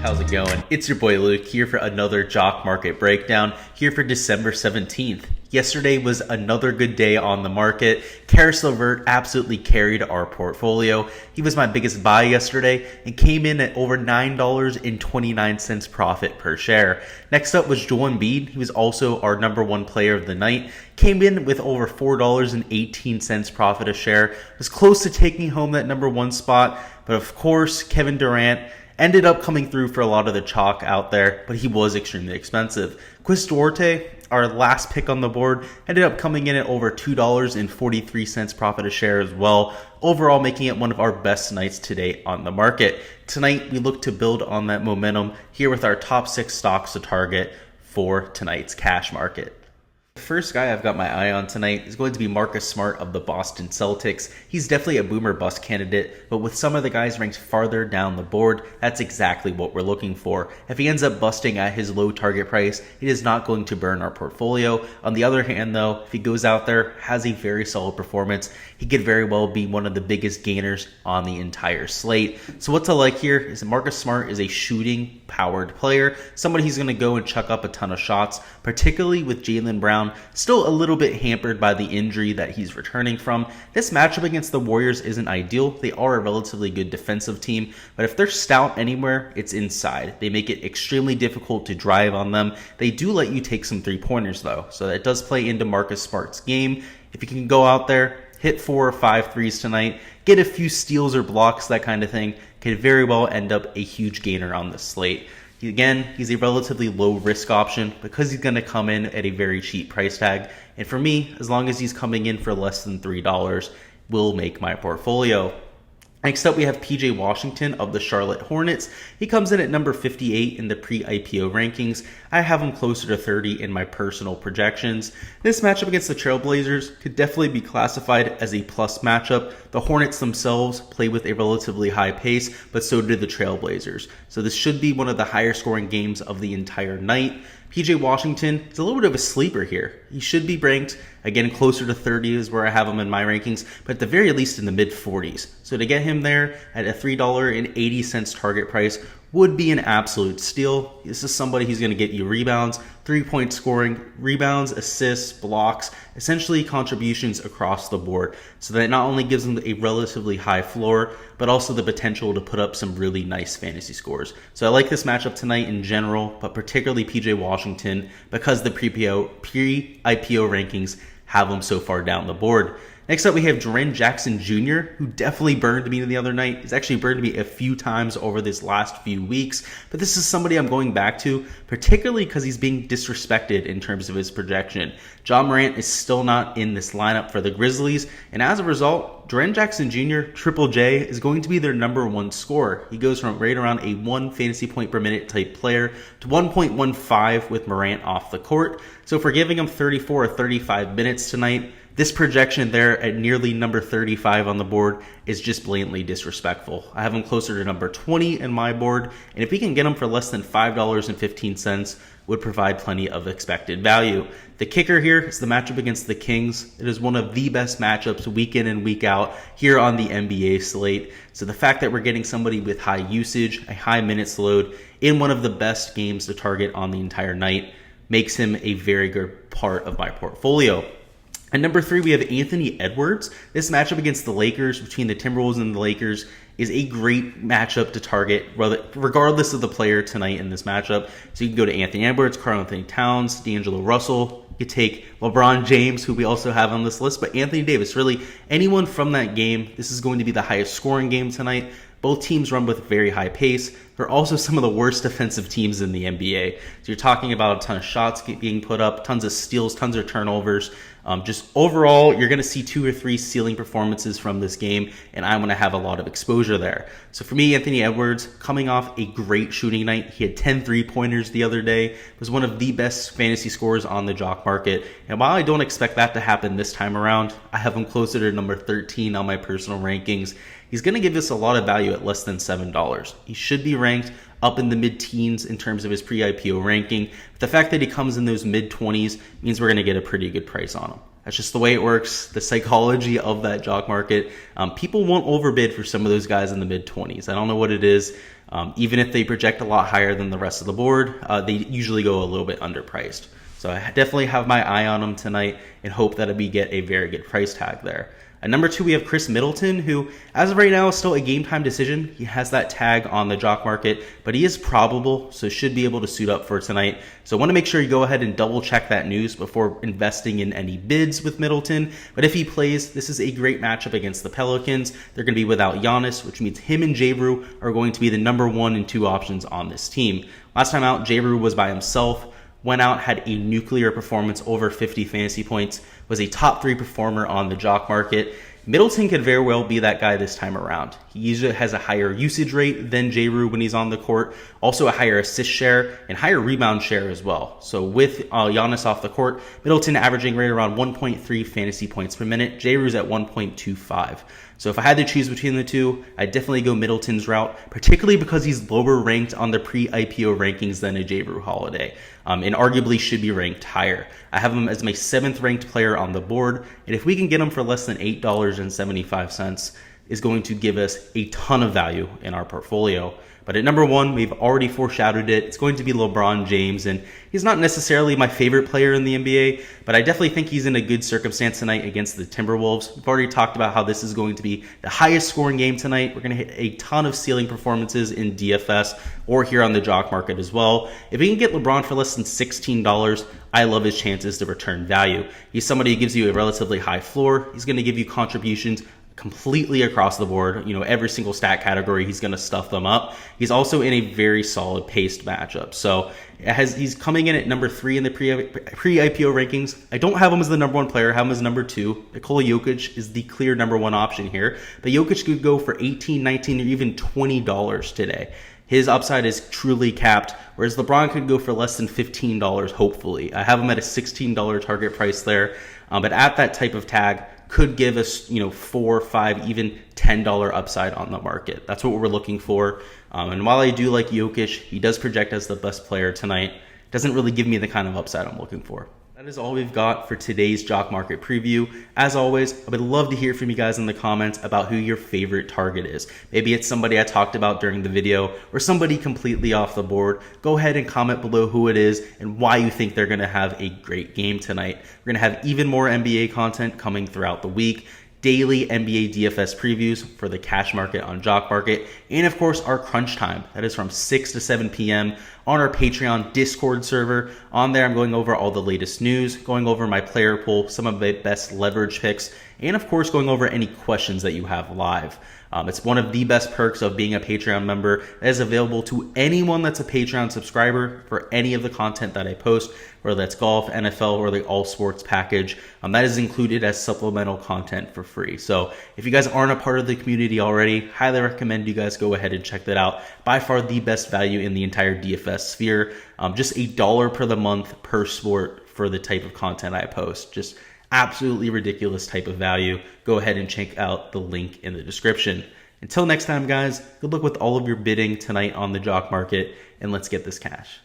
how's it going? It's your boy Luke here for another Jock Market Breakdown here for December 17th. Yesterday was another good day on the market. Karis LeVert absolutely carried our portfolio. He was my biggest buy yesterday and came in at over $9.29 profit per share. Next up was Joel Embiid. He was also our number one player of the night. Came in with over $4.18 profit a share. Was close to taking home that number one spot, but of course Kevin Durant ended up coming through for a lot of the chalk out there, but he was extremely expensive. Chris Duarte, our last pick on the board, ended up coming in at over $2.43 profit a share as well, overall making it one of our best nights today on the market. Tonight, we look to build on that momentum here with our top 6 stocks to target for tonight's cash market. The first guy I've got my eye on tonight is going to be Marcus Smart of the Boston Celtics. He's definitely a boomer bust candidate, but with some of the guys ranked farther down the board, that's exactly what we're looking for. If he ends up busting at his low target price, it is not going to burn our portfolio. On the other hand though, if he goes out there, has a very solid performance, he could very well be one of the biggest gainers on the entire slate. So what to like here is that Marcus Smart is a shooting powered player, somebody who's going to go and chuck up a ton of shots, particularly with Jaylen Brown still a little bit hampered by the injury that he's returning from. This matchup against the Warriors isn't ideal. They are a relatively good defensive team, but if they're stout anywhere, it's inside. They make it extremely difficult to drive on them. They do let you take some three-pointers though, so that does play into Marcus Smart's game. If you can go out there, hit 4 or 5 threes tonight, get a few steals or blocks, that kind of thing, could very well end up a huge gainer on the slate. Again, he's a relatively low risk option because he's going to come in at a very cheap price tag. And for me, as long as he's coming in for less than $3, will make my portfolio. Next up, we have PJ Washington of the Charlotte Hornets. He comes in at number 58 in the pre-IPO rankings. I have him closer to 30 in my personal projections. This matchup against the Trailblazers could definitely be classified as a plus matchup. The Hornets themselves play with a relatively high pace, but so did the Trailblazers. So this should be one of the higher scoring games of the entire night. PJ Washington is a little bit of a sleeper here. He should be ranked, again, closer to 30 is where I have him in my rankings, but at the very least in the mid-40s. So to get him there at a $3.80 target price would be an absolute steal. This is somebody who's going to get you rebounds, 3-point scoring, rebounds, assists, blocks, essentially contributions across the board. So that not only gives them a relatively high floor, but also the potential to put up some really nice fantasy scores. So I like this matchup tonight in general, but particularly PJ Washington because the pre-IPO rankings have him so far down the board. Next up, we have Joran Jackson Jr., who definitely burned me the other night. He's actually burned me a few times over this last few weeks, but this is somebody I'm going back to, particularly because he's being disrespected in terms of his projection. Ja Morant is still not in this lineup for the Grizzlies, and as a result, Joran Jackson Jr., Triple J, is going to be their number one scorer. He goes from right around a 1 fantasy point per minute type player to 1.15 with Morant off the court. So if we're giving him 34 or 35 minutes tonight, this projection there at nearly number 35 on the board is just blatantly disrespectful. I have him closer to number 20 in my board, and if we can get him for less than $5.15, would provide plenty of expected value. The kicker here is the matchup against the Kings. It is one of the best matchups week in and week out here on the NBA slate. So the fact that we're getting somebody with high usage, a high minutes load, in one of the best games to target on the entire night makes him a very good part of my portfolio. At number 3, we have Anthony Edwards. This matchup against the Lakers, between the Timberwolves and the Lakers, is a great matchup to target, regardless of the player tonight in this matchup. So you can go to Anthony Edwards, Karl-Anthony Towns, D'Angelo Russell. You could take LeBron James, who we also have on this list, but Anthony Davis, really anyone from that game. This is going to be the highest scoring game tonight. Both teams run with very high pace. They're also some of the worst defensive teams in the NBA. So you're talking about a ton of shots being put up, tons of steals, tons of turnovers. Just overall, you're going to see 2 or 3 ceiling performances from this game, and I'm going to have a lot of exposure there. So for me, Anthony Edwards, coming off a great shooting night. He had 10 3-pointers the other day. Was one of the best fantasy scorers on the jock market. And while I don't expect that to happen this time around, I have him closer to number 13 on my personal rankings. He's going to give us a lot of value at less than $7. He should be ranked up in the mid-teens in terms of his pre-IPO ranking. But the fact that he comes in those mid-20s means we're going to get a pretty good price on him. That's just the way it works. The psychology of that jock market. People won't overbid for some of those guys in the mid-20s. I don't know what it is. Even if they project a lot higher than the rest of the board, they usually go a little bit underpriced. So I definitely have my eye on him tonight and hope that we get a very good price tag there. At number 2, we have Chris Middleton, who, as of right now, is still a game time decision. He has that tag on the jock market, but he is probable, so should be able to suit up for tonight. So I want to make sure you go ahead and double check that news before investing in any bids with Middleton. But if he plays, this is a great matchup against the Pelicans. They're going to be without Giannis, which means him and J-Brew are going to be the number 1 and 2 options on this team. Last time out, J-Brew was by himself. Went out, had a nuclear performance, over 50 fantasy points, was a top 3 performer on the jock market. Middleton could very well be that guy this time around. He usually has a higher usage rate than J-Brew when he's on the court, also a higher assist share and higher rebound share as well. So with Giannis off the court, Middleton averaging right around 1.3 fantasy points per minute. J-Brew's at 1.25. So if I had to choose between the two, I'd definitely go Middleton's route, particularly because he's lower ranked on the pre-IPO rankings than a J-Brew Holiday, and arguably should be ranked higher. I have him as my 7th ranked player on the board, and if we can get him for less than $8.75, is going to give us a ton of value in our portfolio. But at number 1, we've already foreshadowed it. It's going to be LeBron James, and he's not necessarily my favorite player in the NBA, but I definitely think he's in a good circumstance tonight against the Timberwolves. We've already talked about how this is going to be the highest scoring game tonight. We're going to hit a ton of ceiling performances in DFS or here on the jock market as well. If we can get LeBron for less than $16, I love his chances to return value. He's somebody who gives you a relatively high floor. He's going to give you contributions completely across the board. Every single stat category, he's going to stuff them up. He's also in a very solid paced matchup. So he's coming in at number 3 in the pre-IPO rankings. I don't have him as the number 1 player. I have him as number 2. Nikola Jokic is the clear number 1 option here. But Jokic could go for $18, $19, or even $20 today. His upside is truly capped, whereas LeBron could go for less than $15, hopefully. I have him at a $16 target price there. But at that type of tag, could give us, $4, $5, even $10 upside on the market. That's what we're looking for. And while I do like Jokic, he does project as the best player tonight. Doesn't really give me the kind of upside I'm looking for. That is all we've got for today's jock market preview. As always, I would love to hear from you guys in the comments about who your favorite target is. Maybe it's somebody I talked about during the video or somebody completely off the board. Go ahead and comment below who it is and why you think they're going to have a great game tonight. We're going to have even more NBA content coming throughout the week. Daily NBA DFS previews for the cash market on Jock Market, and of course our crunch time. That is from 6 to 7 p.m. on our Patreon Discord server. On there, I'm going over all the latest news, going over my player pool, some of the best leverage picks, and of course going over any questions that you have live. It's one of the best perks of being a Patreon member that is available to anyone that's a Patreon subscriber for any of the content that I post, whether that's golf, NFL, or the all sports package. That is included as supplemental content for free. So if you guys aren't a part of the community already, highly recommend you guys go ahead and check that out. By far the best value in the entire DFS sphere. Just $1 per the month per sport for the type of content I post. Just absolutely ridiculous type of value. Go ahead and check out the link in the description. Until next time, guys, good luck with all of your bidding tonight on the Jock Market, and let's get this cash.